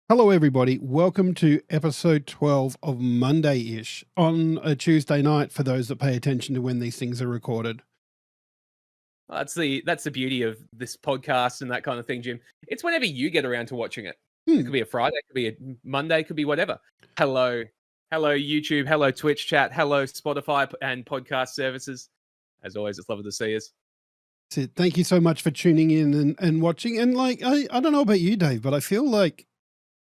Hello, everybody. Welcome to episode 12 of Mondayish on a Tuesday night for those that pay attention to when these things are recorded. Well, that's the beauty of this podcast and that kind of thing, Jim. It's whenever you get around to watching it. It could be a Friday, it could be a Monday, it could be whatever. Hello YouTube, hello Twitch chat, hello Spotify and podcast services. As always, it's lovely to see us. So thank you so much for tuning in and watching. And like, I don't know about you, Dave, but I feel like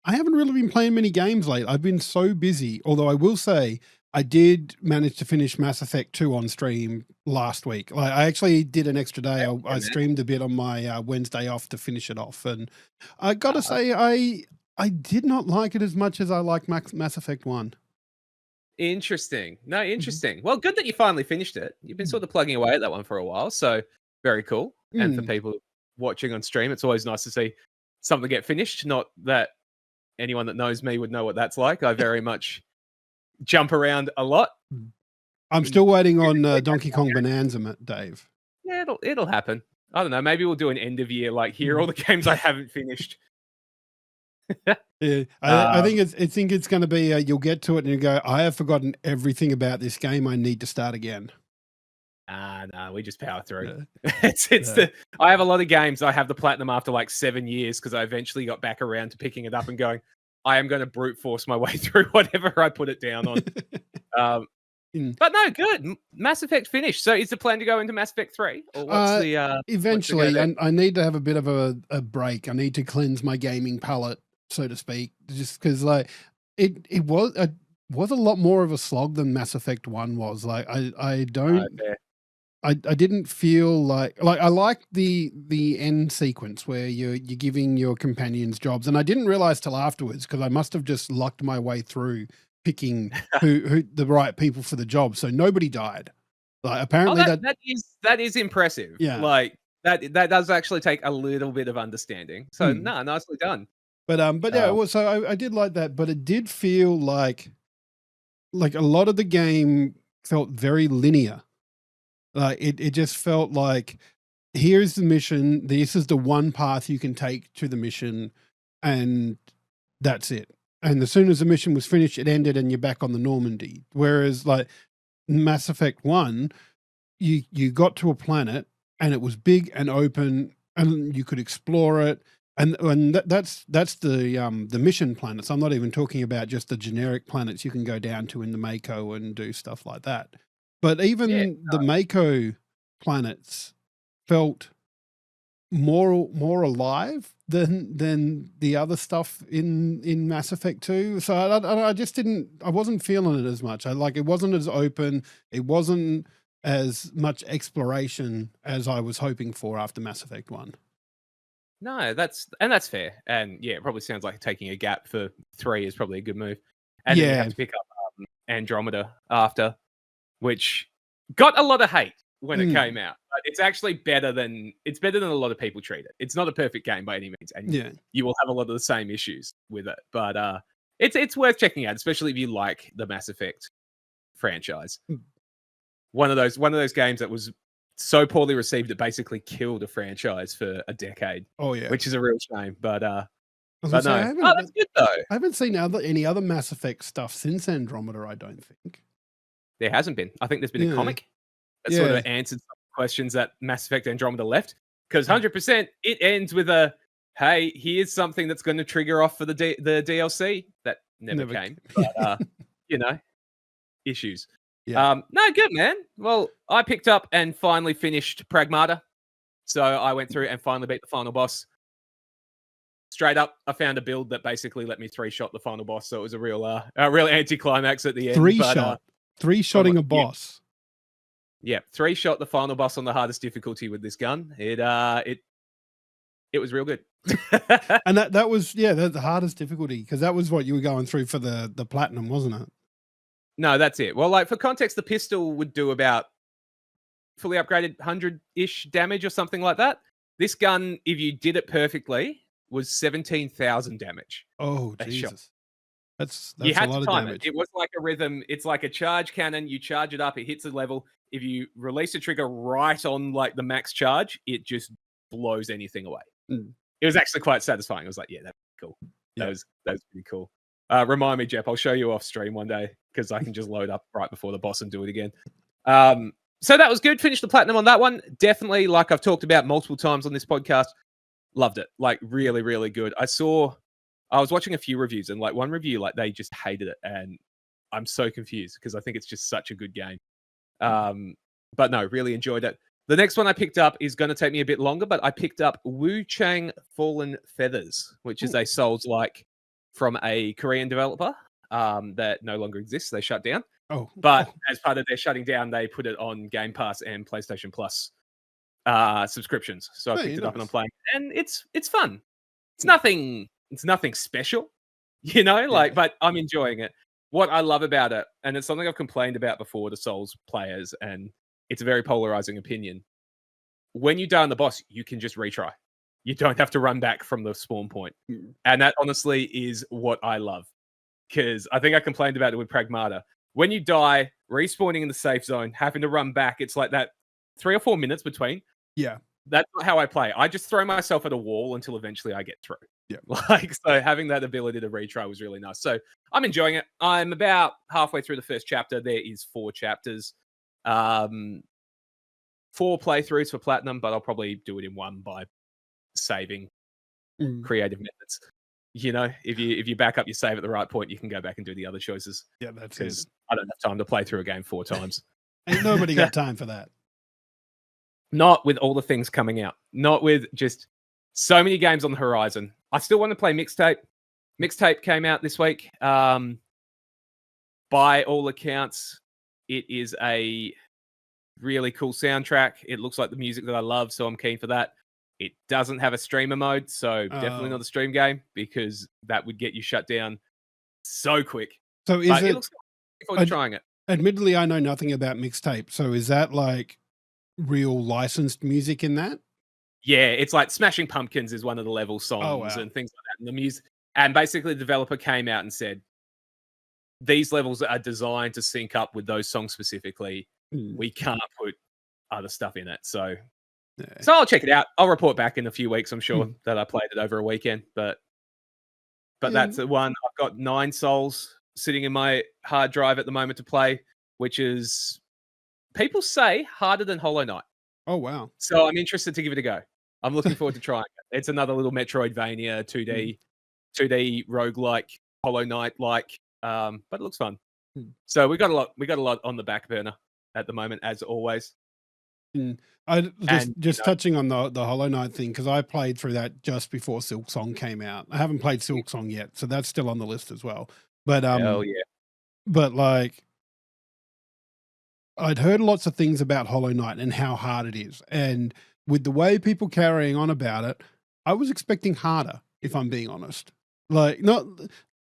I haven't really been playing many games lately. I've been so busy, although I will say I did manage to finish Mass Effect 2 on stream last week. Like, I actually did an extra day. I streamed a bit on my Wednesday off to finish it off. And I got to say, I did not like it as much as I like Mass Effect 1. Interesting. No, interesting. Well, good that you finally finished it. You've been sort of plugging away at that one for a while. So very cool. And for people watching on stream, it's always nice to see something get finished. Not that anyone that knows me would know what that's like. I very much jump around a lot. I'm still waiting on Donkey Kong Bonanza, Dave. Yeah, it'll happen. I don't know. Maybe we'll do an end of year, like here are all the games I haven't finished. Yeah, I think it's going to be you'll get to it and you go, I have forgotten everything about this game. I need to start again. No, we just power through. Yeah. I have a lot of games. I have the platinum after like 7 years because I eventually got back around to picking it up and going, I am going to brute force my way through whatever I put it down on. But no, good. Mass Effect finished. So is the plan to go into Mass Effect 3? Or what's the eventually? I need to have a bit of a break. I need to cleanse my gaming palette, so to speak, just because like it was a lot more of a slog than Mass Effect 1 was. Like I didn't feel like I like the end sequence where you're giving your companions jobs, and I didn't realize till afterwards because I must have just lucked my way through picking who the right people for the job, so nobody died. Like apparently that is impressive. Yeah, like that does actually take a little bit of understanding. So nicely done. But yeah, well, so I did like that, but it did feel like a lot of the game felt very linear. Like it just felt like, here's the mission. This is the one path you can take to the mission, and that's it. And as soon as the mission was finished, it ended, and you're back on the Normandy. Whereas like Mass Effect 1, you got to a planet, and it was big and open, and you could explore it. And that's the mission planets. I'm not even talking about just the generic planets you can go down to in the Mako and do stuff like that. But even the Mako planets felt more alive than the other stuff in Mass Effect 2. So I wasn't feeling it as much. It wasn't as open. It wasn't as much exploration as I was hoping for after Mass Effect 1. No, that's fair. And yeah, it probably sounds like taking a gap for 3 is probably a good move. And then you have to pick up Andromeda after, which got a lot of hate when it came out. But it's actually better than a lot of people treat it. It's not a perfect game by any means, and you will have a lot of the same issues with it. But it's worth checking out, especially if you like the Mass Effect franchise. One of those games that was so poorly received it basically killed a franchise for a decade. Oh yeah, which is a real shame. But no, that's good though. I haven't seen any other Mass Effect stuff since Andromeda. I don't think there hasn't been. I think there's been a comic that sort of answered some questions that Mass Effect Andromeda left. Because 100%, it ends with a, hey, here's something that's going to trigger off for the DLC. That never came. But issues. Yeah. No, good, man. Well, I picked up and finally finished Pragmata. So I went through and finally beat the final boss. Straight up, I found a build that basically let me 3-shot the final boss. So it was a real anticlimax at the end. 3-shotting a boss. Yeah, 3-shot the final boss on the hardest difficulty with this gun. It was real good. And that was the hardest difficulty, because that was what you were going through for the platinum, wasn't it? No, that's it. Well, like for context, the pistol would do about fully upgraded 100-ish damage or something like that. This gun, if you did it perfectly, was 17,000 damage. Oh, Jesus. Shot. That's you had a lot to time of damage. It was like a rhythm. It's like a charge cannon. You charge it up, it hits a level. If you release the trigger right on like the max charge, it just blows anything away. It was actually quite satisfying. I was like, yeah, that's cool. That was pretty cool. Remind me, Jeff. I'll show you off stream one day because I can just load up right before the boss and do it again. So that was good. Finished the platinum on that one. Definitely, like I've talked about multiple times on this podcast, loved it. Like really, really good. I was watching a few reviews and like one review, like they just hated it, and I'm so confused because I think it's just such a good game. But no, really enjoyed it. The next one I picked up is going to take me a bit longer, but I picked up Wu Chang Fallen Feathers, which is a Souls-like from a Korean developer that no longer exists. They shut down. But as part of their shutting down, they put it on Game Pass and PlayStation Plus subscriptions. So I picked it up and I'm playing, and it's fun. It's nothing special, but I'm enjoying it. What I love about it, and it's something I've complained about before to Souls players, and it's a very polarizing opinion. When you die on the boss, you can just retry. You don't have to run back from the spawn point. And that honestly is what I love. Because I think I complained about it with Pragmata. When you die, respawning in the safe zone, having to run back, it's like that 3 or 4 minutes between. Yeah. That's not how I play. I just throw myself at a wall until eventually I get through. Yeah. So having that ability to retry was really nice. So I'm enjoying it. I'm about halfway through the first chapter. There is 4 chapters. 4 playthroughs for platinum, but I'll probably do it in one by saving creative methods. If you back up your save at the right point, you can go back and do the other choices. Yeah, that's because I don't have time to play through a game 4 times. Ain't nobody got time for that. Not with all the things coming out. Not with just so many games on the horizon. I still want to play Mixtape. Mixtape came out this week. By all accounts, it is a really cool soundtrack. It looks like the music that I love, so I'm keen for that. It doesn't have a streamer mode, so definitely not a stream game because that would get you shut down so quick. So it looks cool. Before you're trying it. Admittedly, I know nothing about Mixtape. So is that like real licensed music in that? Yeah, it's like Smashing Pumpkins is one of the level songs and things like that. And the music, and basically the developer came out and said, these levels are designed to sync up with those songs specifically. We can't put other stuff in it. So I'll check it out. I'll report back in a few weeks, I'm sure, that I played it over a weekend. But that's the one. I've got 9 souls sitting in my hard drive at the moment to play, which is, people say, harder than Hollow Knight. Oh, wow. So I'm interested to give it a go. I'm looking forward to trying it. It's another little Metroidvania, 2D roguelike, Hollow Knight-like, but it looks fun. So we got a lot on the back burner at the moment, as always. Touching on the Hollow Knight thing, because I played through that just before Silksong came out. I haven't played Silksong yet, so that's still on the list as well. But hell yeah. But like, I'd heard lots of things about Hollow Knight and how hard it is, and with the way people carrying on about it, I was expecting harder, if I'm being honest. Like, not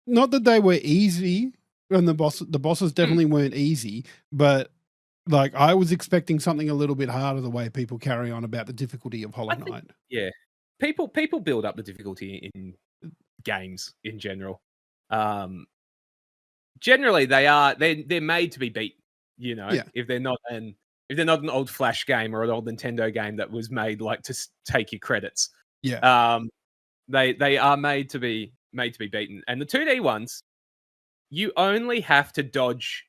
that they were easy, and the bosses definitely weren't easy, but like I was expecting something a little bit harder the way people carry on about the difficulty of Hollow Knight. Yeah. People build up the difficulty in games in general. Generally they're made to be beat, if they're not an old Flash game or an old Nintendo game that was made like to take your credits. Yeah. They are made to be beaten. And the 2D ones, you only have to dodge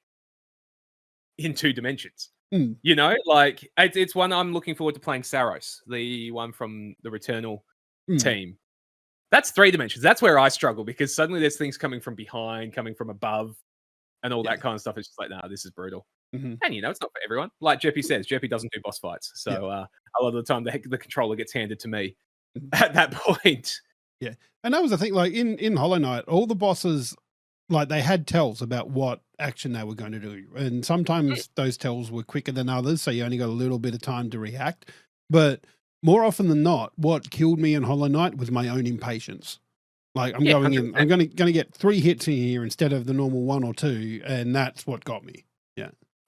in 2 dimensions. Like it's one I'm looking forward to playing. Saros, the one from the Returnal team. That's 3 dimensions. That's where I struggle because suddenly there's things coming from behind, coming from above, and all that kind of stuff. It's just like, nah, this is brutal. And it's not for everyone. Like Jeppy says, Jeppy doesn't do boss fights, so a lot of the time the controller gets handed to me at that point. Yeah, and that was the thing. Like in Hollow Knight, all the bosses, like they had tells about what action they were going to do, and sometimes those tells were quicker than others, so you only got a little bit of time to react. But more often than not, what killed me in Hollow Knight was my own impatience. Like I'm going 100%. In, I'm going to get 3 hits in here instead of the normal 1 or 2, and that's what got me.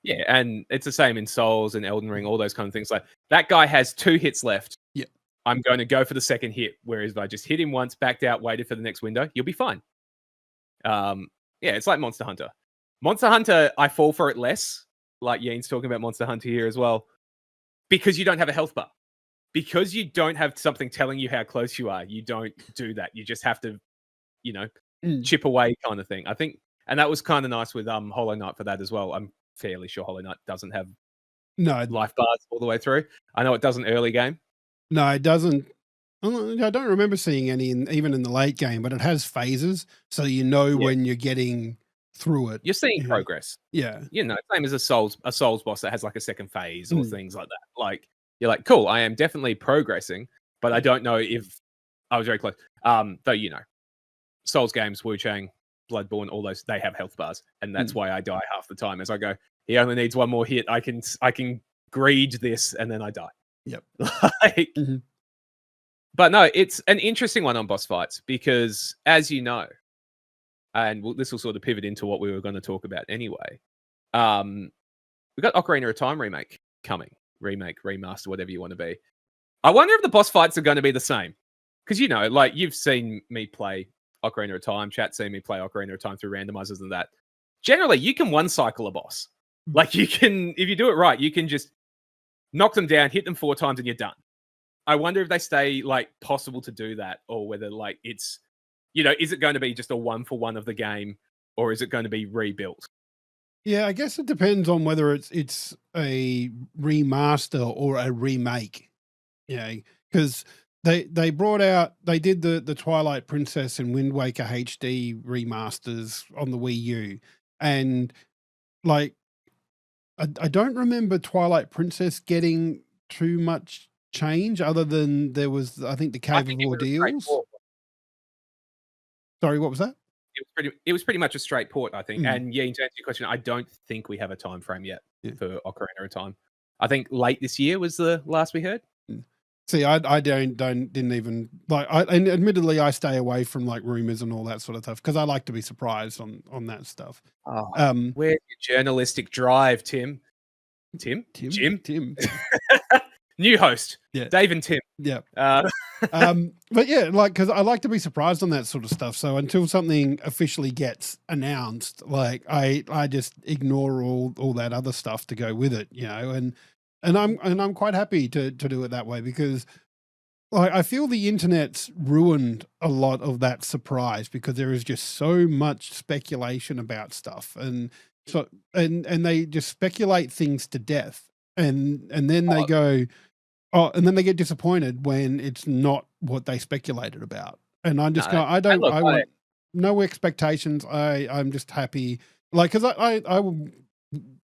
Yeah, and it's the same in Souls and Elden Ring, all those kind of things. Like that guy has 2 hits left. Yeah, I'm going to go for the second hit. Whereas if I just hit him once, backed out, waited for the next window, you'll be fine. It's like Monster Hunter. Monster Hunter, I fall for it less. Like Yane's talking about Monster Hunter here as well, because you don't have a health bar. Because you don't have something telling you how close you are, you don't do that. You just have to chip away kind of thing. I think, and that was kind of nice with Hollow Knight for that as well. I'm fairly sure Hollow Knight doesn't have life bars all the way through. I know it does an early game. No, it doesn't. I don't remember seeing any even in the late game, but it has phases, so when you're getting through it. You're seeing progress. Yeah. Same as a Souls boss that has like a second phase or things like that. Like, you're like, cool, I am definitely progressing, but I don't know if I was very close. Though, Souls games, Wu Chang, Bloodborne, all those, they have health bars, and that's why I die half the time. As I go, he only needs one more hit. I can greed this, and then I die. Yep. But no, it's an interesting one on boss fights because, as you know, and this will sort of pivot into what we were going to talk about anyway. We've got Ocarina of Time remake coming. Remake, remaster, whatever you want to be. I wonder if the boss fights are going to be the same. Because, like, you've seen me play Ocarina of Time, chat's seen me play Ocarina of Time through randomizers and that. Generally, you can one-cycle a boss. Like, you can, if you do it right, you can just knock them down, hit them 4 times, and you're done. I wonder if they stay, like, possible to do that, or whether, like, it's, is it going to be just a 1-for-1 of the game, or is it going to be rebuilt? Yeah, I guess it depends on whether it's a remaster or a remake. Because they did the Twilight Princess and Wind Waker HD remasters on the Wii U, and like I don't remember Twilight Princess getting too much change other than there was, I think, the Cave of Ordeals. Sorry, what was that? It was pretty much a straight port, I think. And to answer your question, I don't think we have a time frame yet for Ocarina of Time. I think late this year was the last we heard. See, I didn't even like. And admittedly, I stay away from like rumors and all that sort of stuff because I like to be surprised on that stuff. Where's your journalistic drive, Tim? Tim. New host, Dave and Tim. Yeah. But yeah, like, because I like to be surprised on that sort of stuff. So until something officially gets announced, like I just ignore all that other stuff to go with it, and I'm quite happy to do it that way because, like, I feel the internet's ruined a lot of that surprise because there is just so much speculation about stuff, and so and they just speculate things to death, and then they go. Oh, and then they get disappointed when it's not what they speculated about. And I'm just going, I want no expectations. I'm just happy. Like, cause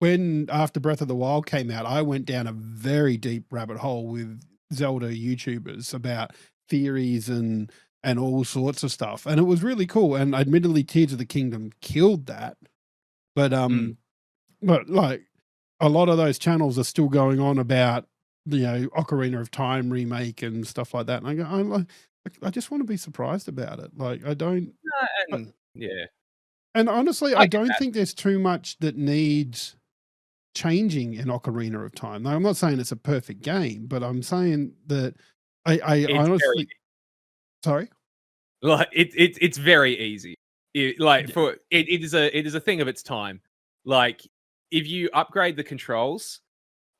when after Breath of the Wild came out, I went down a very deep rabbit hole with Zelda YouTubers about theories and all sorts of stuff. And it was really cool. And admittedly, Tears of the Kingdom killed that. But like a lot of those channels are still going on about, Ocarina of Time remake and stuff like that. And I go, I just want to be surprised about it. Like, I don't. And honestly, I don't think there's too much that needs changing in Ocarina of Time. Now, I'm not saying it's a perfect game, but I'm saying that I honestly. Sorry? Like, it's very easy. It is a thing of its time. Like, if you upgrade the controls,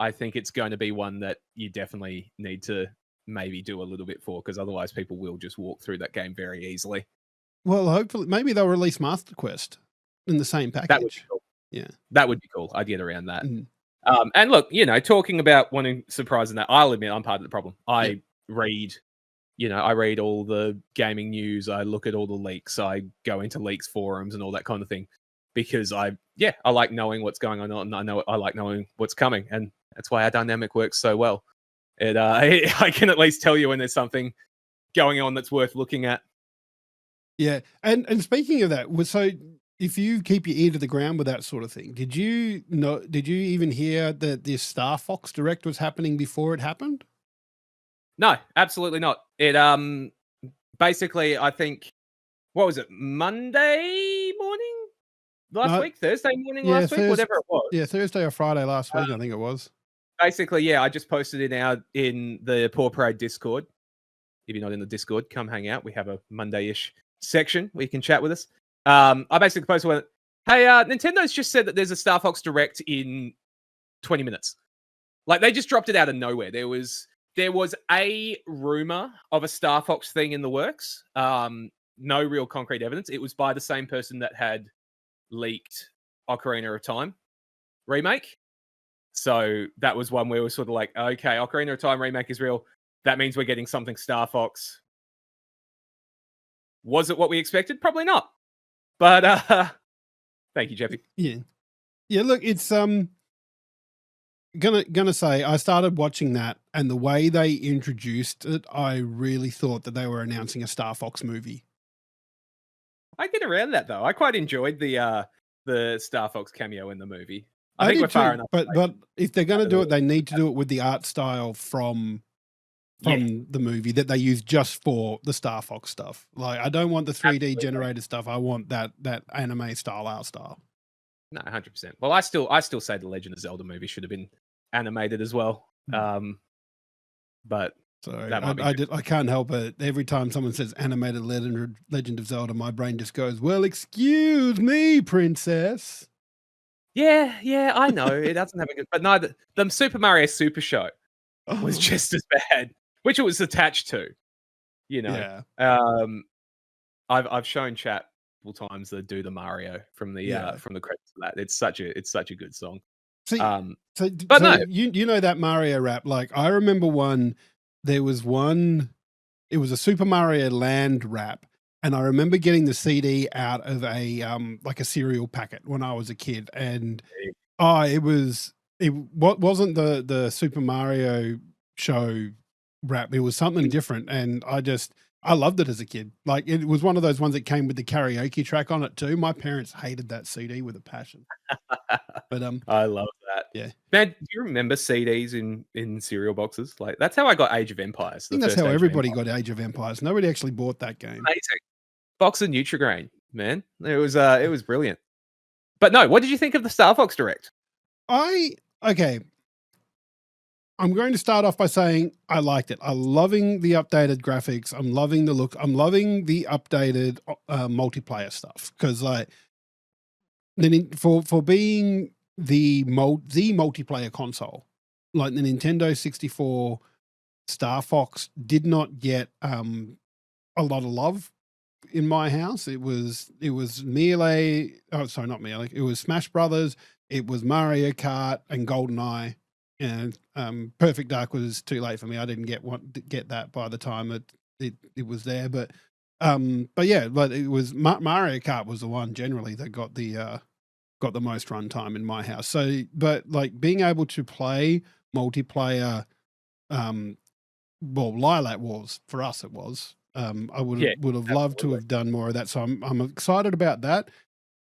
I think it's going to be one that you definitely need to maybe do a little bit for, because otherwise people will just walk through that game very easily. Well, hopefully, maybe they'll release Master Quest in the same package. That would be cool. Yeah. That would be cool. I'd get around that. And look, talking about wanting surprise in that, I'll admit I'm part of the problem. I read all the gaming news. I look at all the leaks. I go into leaks forums and all that kind of thing because I like knowing what's going on, and I like knowing what's coming. And that's why our dynamic works so well. I can at least tell you when there's something going on that's worth looking at. Yeah, and speaking of that, so if you keep your ear to the ground with that sort of thing, did you even hear that this Starfox Direct was happening before it happened? No, absolutely not. It basically, I think, what was it, Monday morning last week, Thursday morning last week, whatever it was. Yeah, Thursday or Friday last week, I think it was. Basically, I just posted it in the Paw Parade Discord. If you're not in the Discord, come hang out. We have a Mondayish section where you can chat with us. I basically posted, hey, Nintendo's just said that there's a Starfox Direct in 20 minutes. Like, they just dropped it out of nowhere. There was a rumor of a Starfox thing in the works. no real concrete evidence. It was by the same person that had leaked Ocarina of Time remake. So that was one where we were sort of like, okay, Ocarina of Time remake is real. That means we're getting something Star Fox. Was it what we expected? Probably not. But thank you, Jeffy. Yeah. Yeah, look, it's gonna say I started watching that, and the way they introduced it, I really thought that they were announcing a Star Fox movie. I get around that though. I quite enjoyed the Star Fox cameo in the movie. I think did we're far too, enough. but if they're gonna do it, they need to do it with the art style from the movie that they use just for the Star Fox stuff. Like, I don't want the 3D generated stuff. I want that anime style art style. No, 100%. Well, I still say the Legend of Zelda movie should have been animated as well. But sorry, I can't help it. Every time someone says animated Legend of Zelda, my brain just goes, "Well, excuse me, princess." Yeah, I know it doesn't have a good, but neither the Super Mario Super Show was just as bad, which it was attached to. You know, I've shown chat multiple times that do the Mario from the credits of that. It's such a good song. See, but no, you know that Mario rap. Like, I remember there was one. It was a Super Mario Land rap, and I remember getting the CD out of a like a cereal packet when I was a kid, and it wasn't the Super Mario Show rap. It was something different, and I loved it as a kid. Like, it was one of those ones that came with the karaoke track on it too. My parents hated that CD with a passion. But I love that. Yeah, man. Do you remember CDs in cereal boxes? Like, that's how I got Age of Empires. I think that's how everybody got Age of Empires. Nobody actually bought that game. Amazing. Box of Nutrigrain, man. It was brilliant. But no, what did you think of the Starfox Direct? Okay. I'm going to start off by saying I liked it. I'm loving the updated graphics. I'm loving the look. I'm loving the updated multiplayer stuff, because like for being the multiplayer console, like the Nintendo 64, Star Fox did not get a lot of love in my house. It was Melee. Oh, sorry, not Melee. It was Smash Brothers. It was Mario Kart and GoldenEye. And Perfect Dark was too late for me. I didn't get that by the time it was there. But yeah, but it was Mario Kart was the one generally that got the most runtime in my house. So, but like being able to play multiplayer, Lylat Wars for us it was. I would have loved to have done more of that. So I'm excited about that.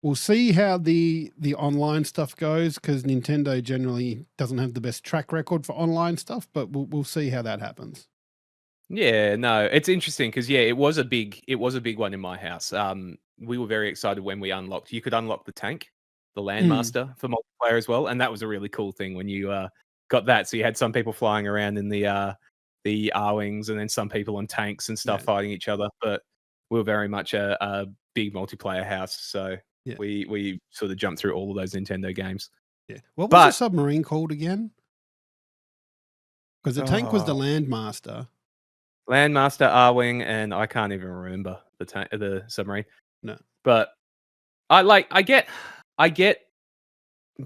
We'll see how the online stuff goes, because Nintendo generally doesn't have the best track record for online stuff, but we'll see how that happens. Yeah, no, it's interesting because it was a big one in my house. We were very excited when we unlocked. You could unlock the tank, the Landmaster for multiplayer as well, and that was a really cool thing when you got that. So you had some people flying around in the R-wings, and then some people on tanks and stuff fighting each other. But we were very much a big multiplayer house, so we sort of jumped through all of those Nintendo games. Yeah. What was the submarine called again? Because the tank was the Landmaster. Landmaster, R-wing, and I can't even remember the submarine. No. But I get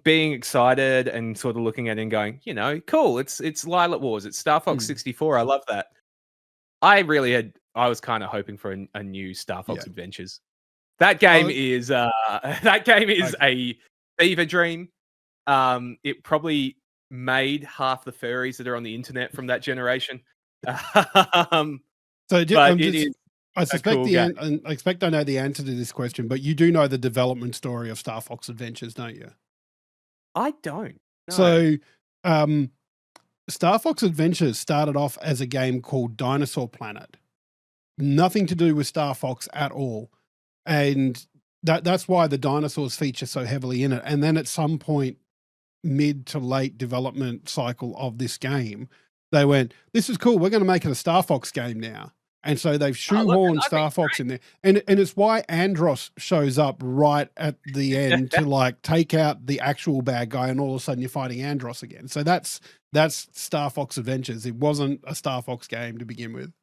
being excited and sort of looking at it and going, cool, it's Lylat Wars, it's Star Fox 64. I love that. I was kind of hoping for a new Star Fox Adventures. That game is a fever dream. It probably made half the furries that are on the internet from that generation. I expect I know the answer to this question, but you do know the development story of Star Fox Adventures, don't you? I don't. No. So, Star Fox Adventures started off as a game called Dinosaur Planet. Nothing to do with Star Fox at all. And that's why the dinosaurs feature so heavily in it. And then at some point, mid to late development cycle of this game, they went, this is cool, we're going to make it a Star Fox game now. And so they've shoehorned Star Fox in there. And it's why Andros shows up right at the end to like take out the actual bad guy, and all of a sudden you're fighting Andros again. So that's Star Fox Adventures. It wasn't a Star Fox game to begin with.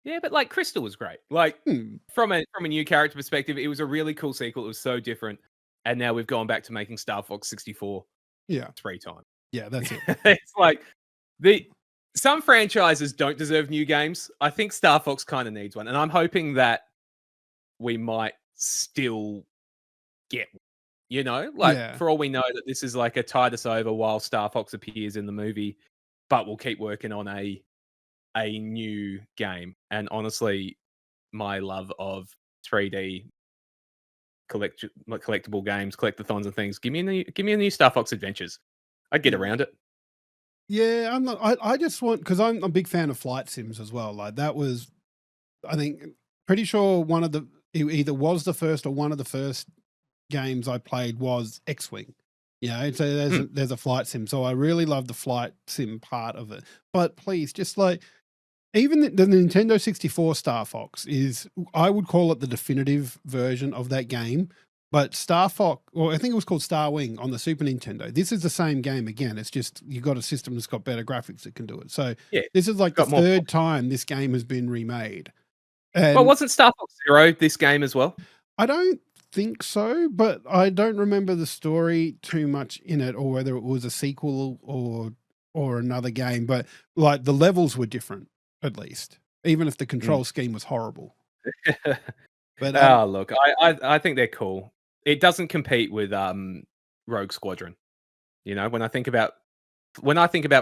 Yeah, but like Crystal was great. Like from a new character perspective, it was a really cool sequel. It was so different, and now we've gone back to making Starfox 64. Yeah, 3 times. Yeah, that's it. It's like some franchises don't deserve new games. I think Star Fox kind of needs one, and I'm hoping that we might still get one. You know, like for all we know, that this is like a tide us over while Star Fox appears in the movie, but we'll keep working on a new game. And honestly, my love of 3D collectible games, collectathons, and things. Give me a new Star Fox Adventures. I'd get around it. Yeah, I'm not. I just want, because I'm a big fan of flight sims as well. Like that was, I think, pretty sure one of the, it either was the first or one of the first games I played was X-Wing. Yeah, so there's a flight sim. So I really love the flight sim part of it. But please, just like even the Nintendo 64 Star Fox is, I would call it the definitive version of that game. But Star Fox, or I think it was called Star Wing on the Super Nintendo. This is the same game again. It's just you've got a system that's got better graphics that can do it. So this is like the third time this game has been remade. And well, wasn't Star Fox Zero this game as well? I don't think so, but I don't remember the story too much in it, or whether it was a sequel or another game. But like the levels were different, at least, even if the control scheme was horrible. But look, I think they're cool. It doesn't compete with Rogue Squadron. You know, when I think about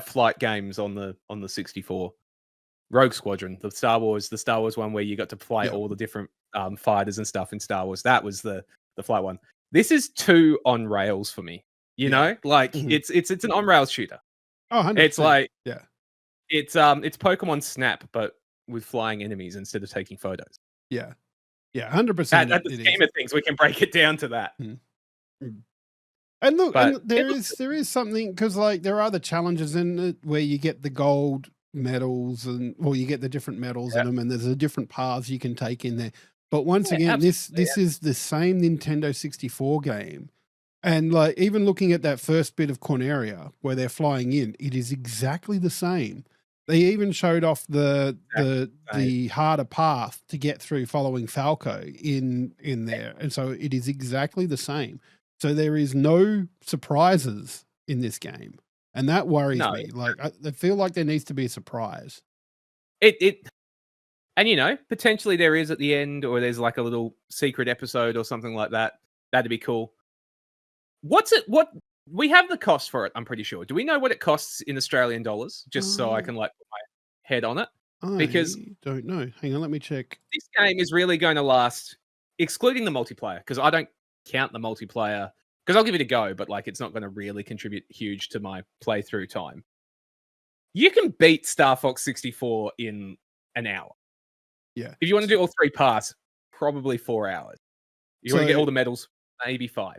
flight games on the 64, Rogue Squadron, the Star Wars one where you got to play all the different fighters and stuff in Star Wars. That was the flight one. This is too on rails for me. You know, like it's an on rails shooter. Oh, 100%. It's like it's Pokemon Snap, but with flying enemies instead of taking photos. Yeah. Yeah, 100%. At the scheme of things, we can break it down to that. And look, and there is something, because like there are the challenges in it where you get the gold medals or you get the different medals in them, and there's a different paths you can take in there. But once again, this is the same Nintendo 64 game. And like even looking at that first bit of Corneria where they're flying in, it is exactly the same. They even showed off the harder path to get through following Falco in there. And so it is exactly the same. So there is no surprises in this game. And that worries me. Like I feel like there needs to be a surprise. And you know, potentially there is at the end, or there's like a little secret episode or something like that. That'd be cool. What we have the cost for it, I'm pretty sure. Do we know what it costs in Australian dollars? Just so I can like put my head on it. Because I don't know. Hang on, let me check. This game is really going to last, excluding the multiplayer, because I don't count the multiplayer, because I'll give it a go, but like it's not going to really contribute huge to my playthrough time. You can beat Star Fox 64 in an hour. Yeah. If you want to do all 3 parts, probably 4 hours. You want to get all the medals, maybe 5.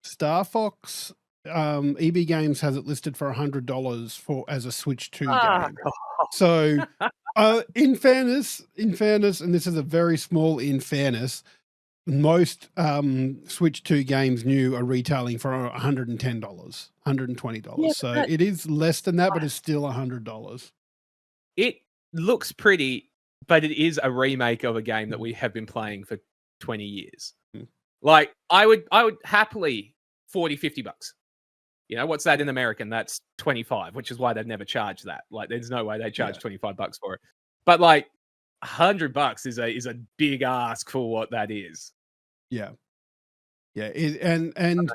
Star Fox EB Games has it listed for $100 as a Switch 2 game. So in fairness, and this is a very small in fairness, most Switch 2 games new are retailing for $110, $120. So it is less than that, but it's still $100. It looks pretty, but it is a remake of a game that we have been playing for 20 years. Like I would happily $40-50. You know, what's that in American? That's 25, which is why they've never charged that. Like there's no way they charge $25 for it. But like $100 is a big ask for what that is. Yeah. Yeah, and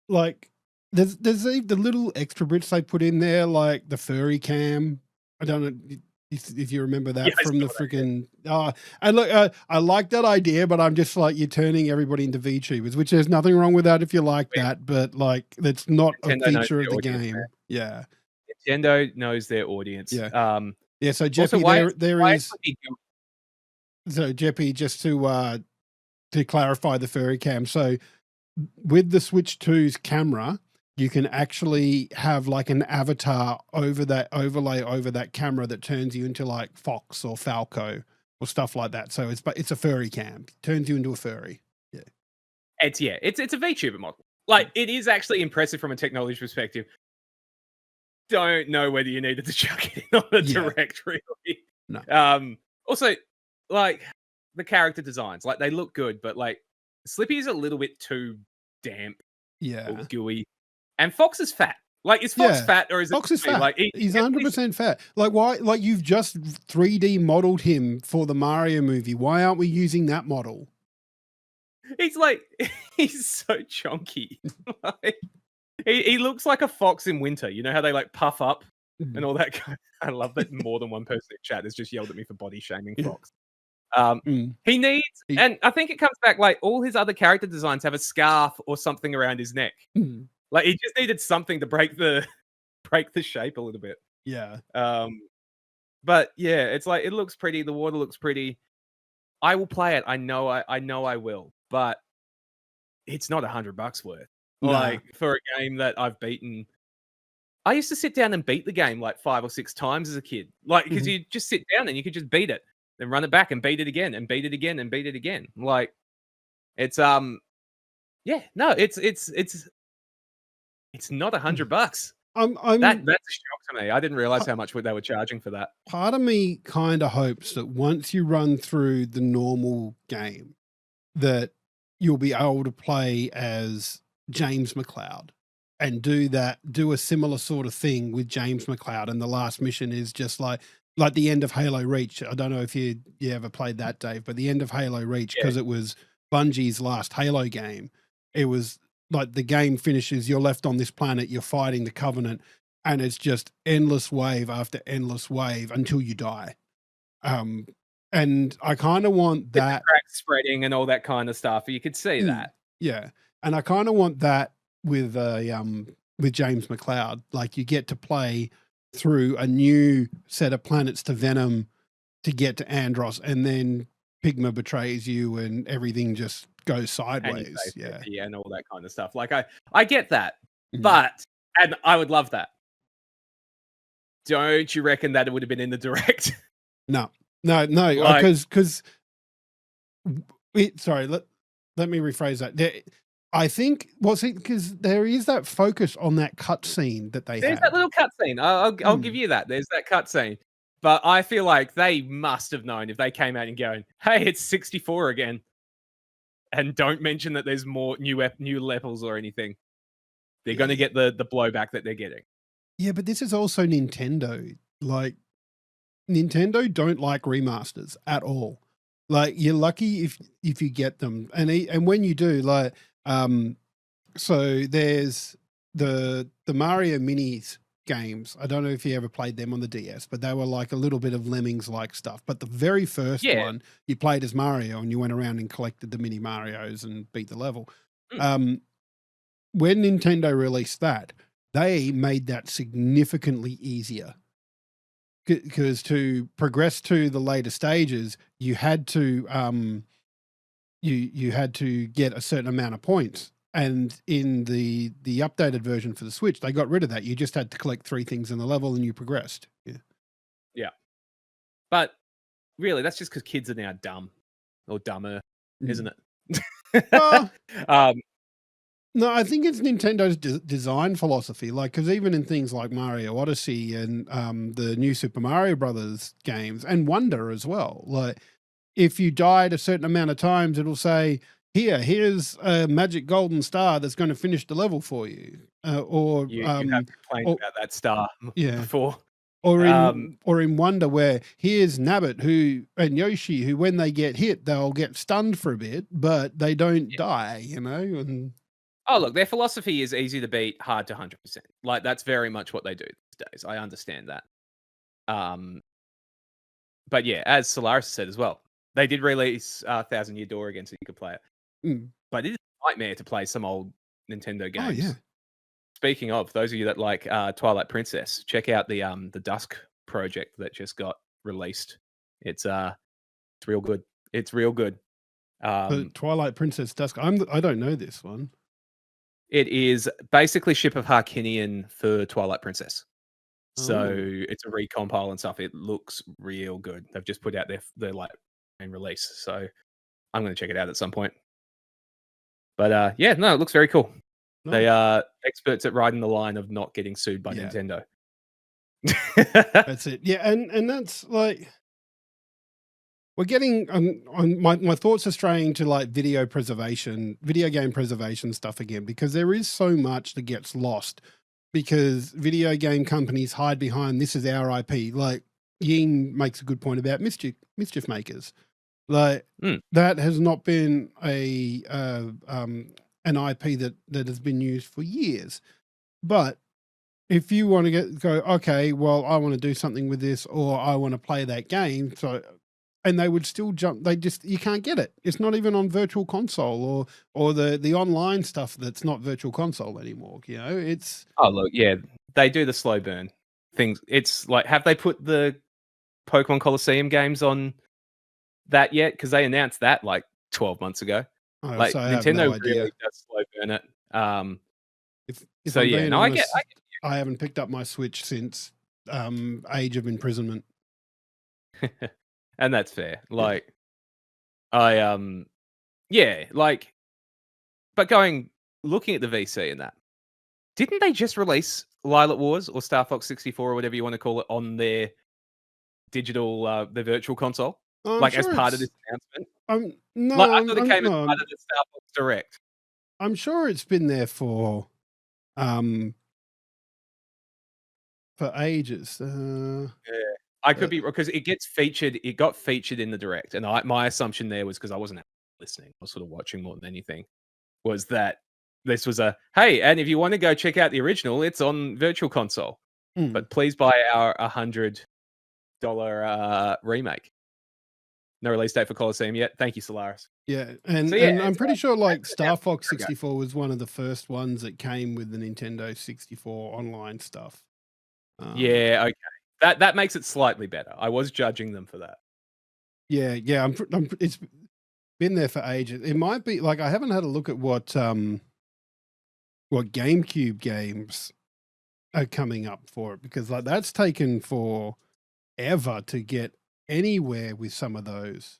like there's the little extra bits they put in there, like the furry cam. I don't know if you remember that from the freaking. And look, I like that idea, but I'm just like, you're turning everybody into VTubers, which there's nothing wrong with that if you like that, but like that's not Nintendo a feature of the game. Man. Yeah, Nintendo knows their audience. Yeah, yeah. So Jeppy, there is. So Jeppy, just to clarify the furry cam. So with the Switch 2's camera, you can actually have like an avatar over that overlay over that camera that turns you into like Fox or Falco or stuff like that. So it's a furry cam. Turns you into a furry. Yeah. It's a VTuber model. Like it is actually impressive from a technology perspective. Don't know whether you needed to chuck it in on the Direct, really. No. Also, like the character designs, like they look good, but like Slippy is a little bit too damp or Yeah. gooey, and Fox is fat. Like, is Fox Yeah. fat or is it Fox is me? fat. Like, he He's definitely 100% fat. Like, why? Like, you've just 3D modeled him for the Mario movie. Why aren't we using that model? he's like he's so chunky. Like, he looks like a fox in winter. You know how they like puff up and all that kind I love that more than one person in chat has just yelled at me for body shaming Fox. Mm. He needs, He- and I think it comes back like all his other character designs have a scarf or something around his neck. Mm. Like he just needed something to break the shape a little bit. Yeah. But yeah, it's like it looks pretty. The water looks pretty. I will play it. I know I will, but it's not $100 worth. Nah. Like for a game that I've beaten. I used to sit down and beat the game like 5 or 6 times as a kid. Like because you just sit down and you could just beat it, then run it back and beat it again and beat it again and beat it again. Like it's yeah, no, it's not $100. I'm That's a shock to me. I didn't realize how much they were charging for that. part of me kind of hopes that once you run through the normal game, that you'll be able to play as James McCloud and do a similar sort of thing with James McCloud. And the last mission is just like the end of Halo Reach. I don't know if you ever played that, Dave, but the end of Halo Reach, because it was Bungie's last Halo game. It was like the game finishes, you're left on this planet, you're fighting the Covenant, and it's just endless wave after endless wave until you die. And I kind of want that crack spreading and all that kind of stuff. You could see that. Yeah. And I kind of want that with James McCloud. Like you get to play through a new set of planets to Venom to get to Andros, and then Pigma betrays you and everything just goes sideways. Yeah, and all that kind of stuff. Like I get that. But and I would love that. Don't you reckon that it would have been in the direct? No, because sorry, let me rephrase that. I think because there is that focus on that cutscene that they There's have. that little cutscene. I'll give you that. There's that cutscene. But I feel like they must have known if they came out and going, "Hey, it's 64 again," and don't mention that there's more new levels or anything. They're going to get the blowback that they're getting. Yeah, but this is also Nintendo. Like Nintendo don't like remasters at all. Like you're lucky if you get them, and when you do, like so there's the Mario Minis games. I don't know if you ever played them on the DS, but they were like a little bit of Lemmings like stuff. But the very first one, you played as Mario and you went around and collected the mini Marios and beat the level. When Nintendo released that, they made that significantly easier. Because to progress to the later stages, you had to you had to get a certain amount of points. And in the updated version for the Switch, they got rid of that. You just had to collect 3 things in the level and you progressed. Yeah. But really, that's just because kids are now dumb or dumber, isn't it? No, I think it's Nintendo's design philosophy. Like, because even in things like Mario Odyssey and the new Super Mario Brothers games and Wonder as well, like if you died a certain amount of times, it'll say, here's a magic golden star that's going to finish the level for you. Or you have complained about that star before. Or in Wonder, where here's Nabbit and Yoshi, who when they get hit, they'll get stunned for a bit, but they don't die, and oh, look, their philosophy is easy to beat, hard to 100%. Like, that's very much what they do these days. I understand that. But yeah, as Solaris said as well, they did release 1,000 Year Door again so you could play it. But it is a nightmare to play some old Nintendo games. Oh, yeah. Speaking of, those of you that like Twilight Princess, check out the Dusk project that just got released. It's real good. It's real good. Twilight Princess Dusk. I don't know this one. It is basically Ship of Harkinian for Twilight Princess. So it's a recompile and stuff. It looks real good. They've just put out their like main release. So I'm going to check it out at some point. But yeah, no, it looks very cool. Nice. They are experts at riding the line of not getting sued by Nintendo. That's it. Yeah, and that's like we're getting on my thoughts are straying to like video game preservation stuff again, because there is so much that gets lost because video game companies hide behind this is our IP. Like Yin makes a good point about mischief makers. Like that has not been an IP that has been used for years. But if you want to go, okay, well, I want to do something with this, or I want to play that game, and they would still jump. You can't get it. It's not even on Virtual Console or the online stuff that's not Virtual Console anymore. You know, it's look, yeah, they do the slow burn things. It's like, have they put the Pokemon Coliseum games on that yet? Because they announced that like 12 months ago. Like so I have Nintendo no idea. really does slow burn it. If so I'm yeah, being no, honest, I get. I haven't picked up my Switch since Age of Imprisonment. And that's fair. Like, I yeah, like, but looking at the VC and that, didn't they just release Lylat Wars or Starfox 64 or whatever you want to call it on their digital, the Virtual Console? Like, as part of this announcement? No, like, I thought it came as part of the Starfox Direct. I'm sure it's been there for ages. Yeah. I could be, because it gets featured. It got featured in the Direct, and my assumption there was, because I wasn't listening, I was sort of watching more than anything, was that this was hey, and if you want to go check out the original, it's on Virtual Console, but please buy our $100 remake. No release date for Coliseum yet. Thank you, Solaris. Yeah, and I'm pretty sure like Starfox 64 was one of the first ones that came with the Nintendo 64 online stuff. Yeah, okay. That makes it slightly better. I was judging them for that. Yeah. It's been there for ages. It might be like, I haven't had a look at what GameCube games are coming up for it, because like that's taken forever to get anywhere with some of those.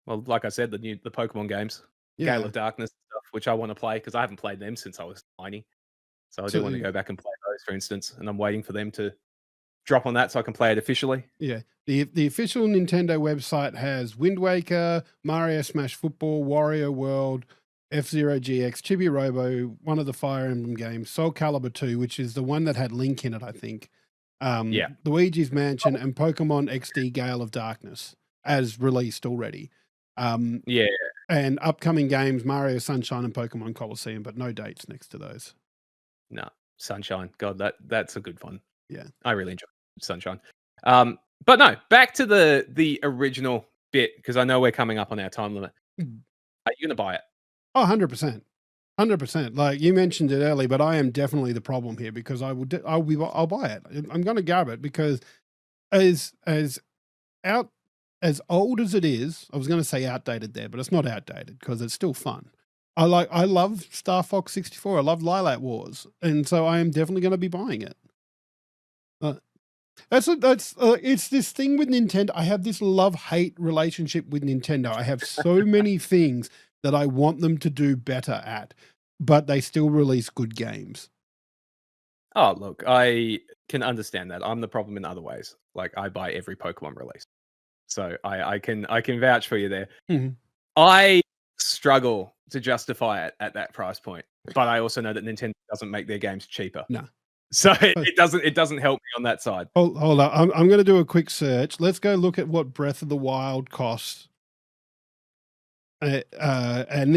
Well, like I said, the Pokemon games, Gale of Darkness stuff, which I want to play because I haven't played them since I was tiny. So I do want to go back and play those, for instance, and I'm waiting for them to drop on that so I can play it officially. Yeah. The official Nintendo website has Wind Waker, Mario Smash Football, Wario World, F-Zero GX, Chibi Robo, one of the Fire Emblem games, Soul Calibur 2, which is the one that had Link in it, I think. Luigi's Mansion, and Pokemon XD Gale of Darkness as released already. And upcoming games, Mario Sunshine and Pokemon Coliseum, but no dates next to those. No, Sunshine. God, that's a good one. Yeah. I really enjoy Sunshine. But no, back to the original bit, because I know we're coming up on our time limit. Are you going to buy it? Oh, 100%. 100%. Like you mentioned it early, but I am definitely the problem here, because I'll buy it. I'm going to grab it because as old as it is, I was going to say outdated there, but it's not outdated because it's still fun. I love Starfox 64. I love Lylat Wars, and so I am definitely going to be buying it. It's this thing with Nintendo. I have this love-hate relationship with Nintendo. I have so many things that I want them to do better at, but they still release good games. Oh, look, I can understand that. I'm the problem in other ways. Like, I buy every Pokemon release, so I can vouch for you there. Mm-hmm. I struggle to justify it at that price point, but I also know that Nintendo doesn't make their games cheaper. No. So it doesn't help me on that side. Hold on. I'm going to do a quick search. Let's go look at what Breath of the Wild costs. And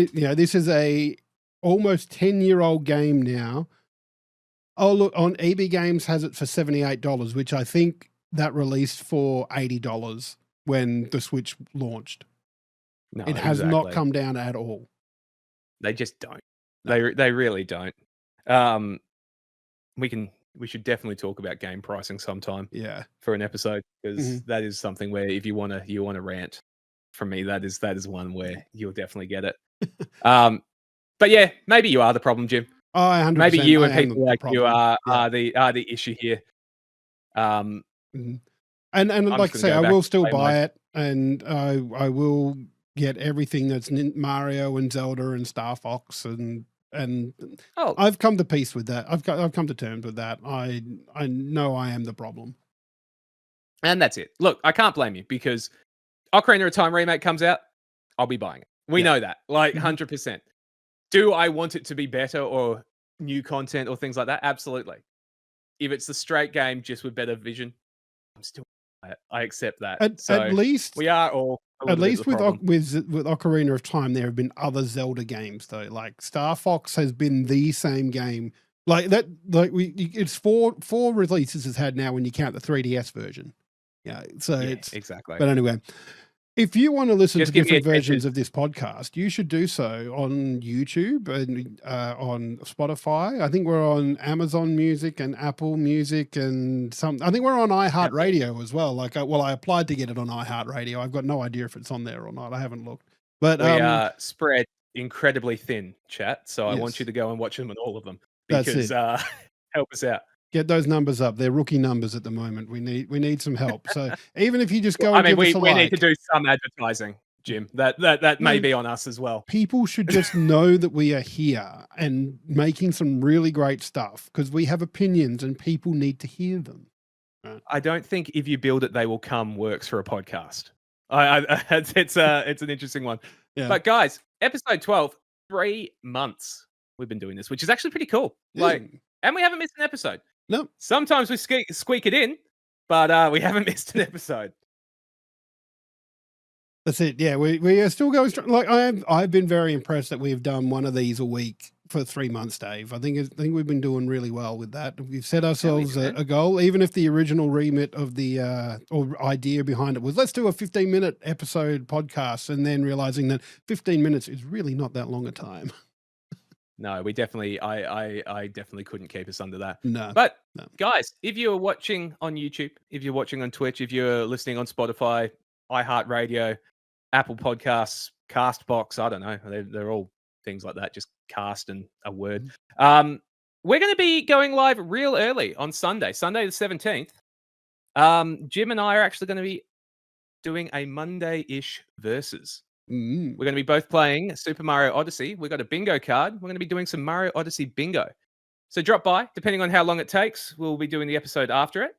this is a almost 10-year-old game now. Oh, look, on EB Games has it for $78, which I think that released for $80 when the Switch launched. No, it has not come down at all. They just don't. No. They really don't. We should definitely talk about game pricing sometime. Yeah, for an episode, because that is something where if you want to rant from me, that is one where you'll definitely get it. But yeah, maybe you are the problem, Jim. Oh, 100%. Maybe you and people like you are the issue here. And like I say, I will still buy it, and I will get everything that's Mario and Zelda and Star Fox and I've come to peace with that. I've come to terms with that. I know I am the problem. And that's it. Look, I can't blame you, because Ocarina of Time remake comes out, I'll be buying it. We know that, like 100%. Do I want it to be better or new content or things like that? Absolutely. If it's the straight game just with better vision, I'm still. I accept that. At least we are all. At least with Ocarina of Time, there have been other Zelda games though. Like Starfox has been the same game. Like that. Like it's four releases it's had now when you count the 3DS version. Yeah. So it's exactly. But anyway. If you want to listen to different versions of this podcast, you should do so on YouTube and on Spotify. I think we're on Amazon Music and Apple Music and I think we're on iHeartRadio as well. Like, I applied to get it on iHeartRadio. I've got no idea if it's on there or not. I haven't looked. But we are spread incredibly thin, chat. So I want you to go and watch them on all of them because help us out. Get those numbers up. They're rookie numbers at the moment. We need some help. So even if you just go and give us a like. We need to do some advertising, Jim. That may be on us as well. People should just know that we are here and making some really great stuff because we have opinions and people need to hear them. Right? I don't think if you build it, they will come works for a podcast. It's an interesting one. Yeah. But guys, episode 12, 3 months we've been doing this, which is actually pretty cool. Yeah. And we haven't missed an episode. No. Sometimes we squeak it in, but we haven't missed an episode. That's it. Yeah, we are still going strong. Like I've been very impressed that we've done one of these a week for 3 months, Dave. I think we've been doing really well with that. We've set ourselves a goal, even if the original remit of the or idea behind it was let's do a 15-minute episode podcast, and then realizing that 15 minutes is really not that long a time. No, we definitely, I definitely couldn't keep us under that. No. But guys, if you're watching on YouTube, if you're watching on Twitch, if you're listening on Spotify, iHeartRadio, Apple Podcasts, Castbox, I don't know, they're all things like that, just cast and a word. We're going to be going live real early on Sunday the 17th. Jim and I are actually going to be doing a Mondayish versus. We're going to be both playing Super Mario Odyssey. We've got a bingo card. We're going to be doing some Mario Odyssey bingo. So drop by, depending on how long it takes. We'll be doing the episode after it.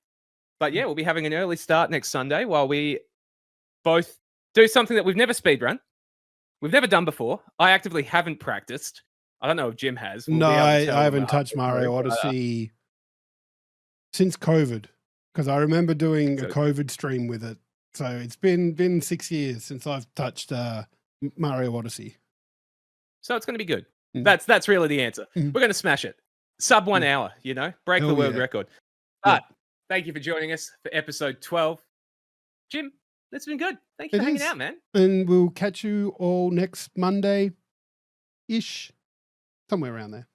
But yeah, we'll be having an early start next Sunday while we both do something that we've never speedrun. We've never done before. I actively haven't practiced. I don't know if Jim has. No, I haven't touched Mario Odyssey since COVID, because I remember doing a COVID stream with it. So it's been 6 years since I've touched Mario Odyssey. So it's going to be good. That's really the answer. We're going to smash it. Sub 1 hour, break the world record. But thank you for joining us for episode 12. Jim, that's been good. Thank you for hanging out, man. And we'll catch you all next Monday-ish, somewhere around there.